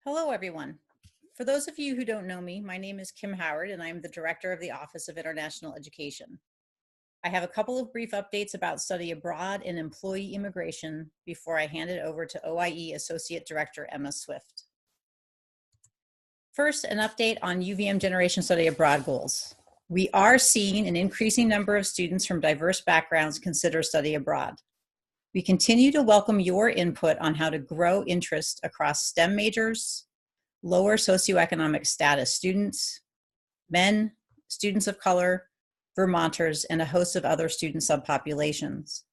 Hello, everyone. For those of you who don't know me, my name is Kim Howard, and I'm the Director of the Office of International Education. I have a couple of brief updates about study abroad and employee immigration before I hand it over to OIE Associate Director Emma Swift. First, an update on UVM Generation Study Abroad goals. We are seeing an increasing number of students from diverse backgrounds consider study abroad. We continue to welcome your input on how to grow interest across STEM majors, lower socioeconomic status students, men, students of color, Vermonters, and a host of other student subpopulations.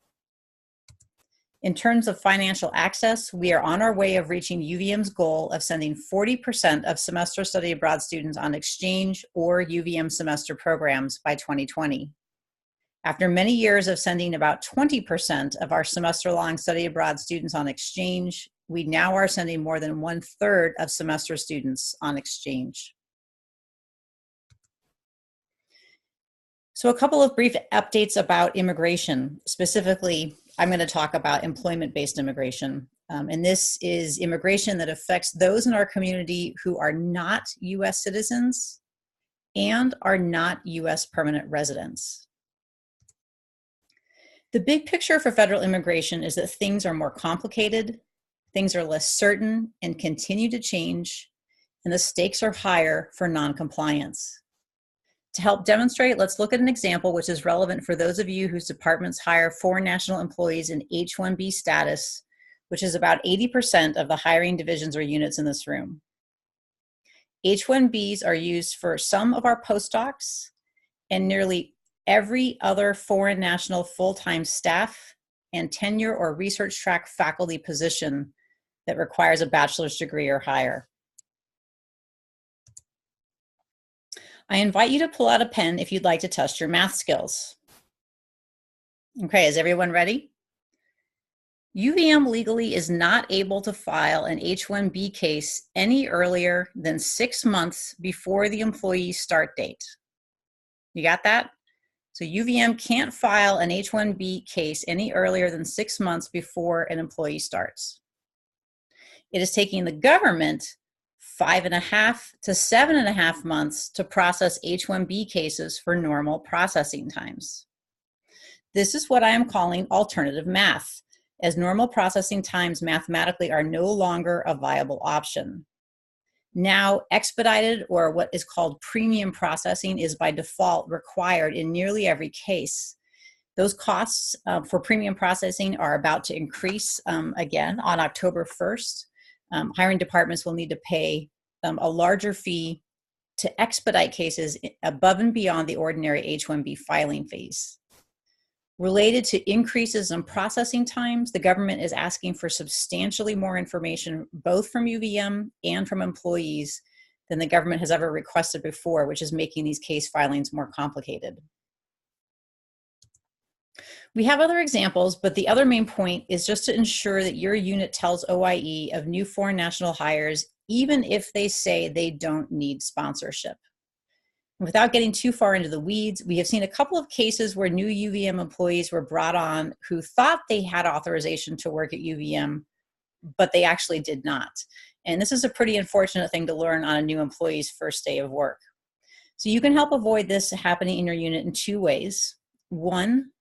In terms of financial access, we are on our way of reaching UVM's goal of sending 40% of semester study abroad students on exchange or UVM semester programs by 2020. After many years of sending about 20% of our semester-long study abroad students on exchange, we now are sending more than 1/3 of semester students on exchange. So a couple of brief updates about immigration. Specifically, I'm going to talk about employment-based immigration. And this is immigration that affects those in our community who are not US citizens and are not US permanent residents. The big picture for federal immigration is that things are more complicated, things are less certain and continue to change, and the stakes are higher for noncompliance. To help demonstrate, let's look at an example which is relevant for those of you whose departments hire foreign national employees in H-1B status, which is about 80% of the hiring divisions or units in this room. H-1Bs are used for some of our postdocs and nearly every other foreign national full-time staff and tenure or research track faculty position that requires a bachelor's degree or higher. I invite you to pull out a pen if you'd like to test your math skills. Okay, is everyone ready? UVM legally is not able to file an H-1B case any earlier than 6 months before the employee's start date. You got that? So UVM can't file an H-1B case any earlier than 6 months before an employee starts. It is taking the government 5.5 to 7.5 months to process H-1B cases for normal processing times. This is what I am calling alternative math, as normal processing times mathematically are no longer a viable option. Now, expedited, or what is called premium processing, is by default required in nearly every case. Those costs for premium processing are about to increase again on October 1st. Hiring departments will need to pay a larger fee to expedite cases above and beyond the ordinary H-1B filing fees. Related to increases in processing times, the government is asking for substantially more information, both from UVM and from employees, than the government has ever requested before, which is making these case filings more complicated. We have other examples, but the other main point is just to ensure that your unit tells OIE of new foreign national hires, even if they say they don't need sponsorship. Without getting too far into the weeds, we have seen a couple of cases where new UVM employees were brought on who thought they had authorization to work at UVM, but they actually did not. And this is a pretty unfortunate thing to learn on a new employee's first day of work. So you can help avoid this happening in your unit in 2 ways. 1,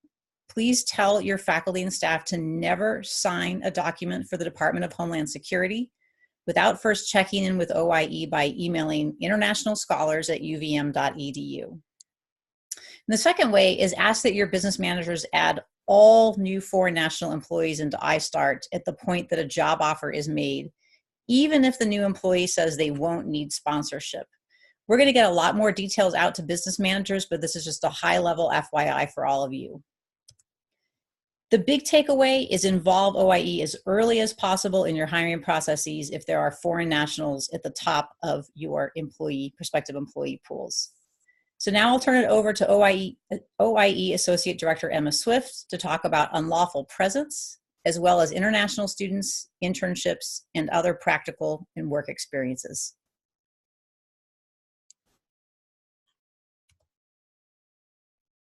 please tell your faculty and staff to never sign a document for the Department of Homeland Security without first checking in with OIE by emailing internationalscholars@uvm.edu. And the second way is ask that your business managers add all new foreign national employees into iStart at the point that a job offer is made, even if the new employee says they won't need sponsorship. We're going to get a lot more details out to business managers, but this is just a high-level FYI for all of you. The big takeaway is involve OIE as early as possible in your hiring processes if there are foreign nationals at the top of your prospective employee pools. So now I'll turn it over to OIE Associate Director Emma Swift to talk about unlawful presence, as well as international students, internships, and other practical and work experiences.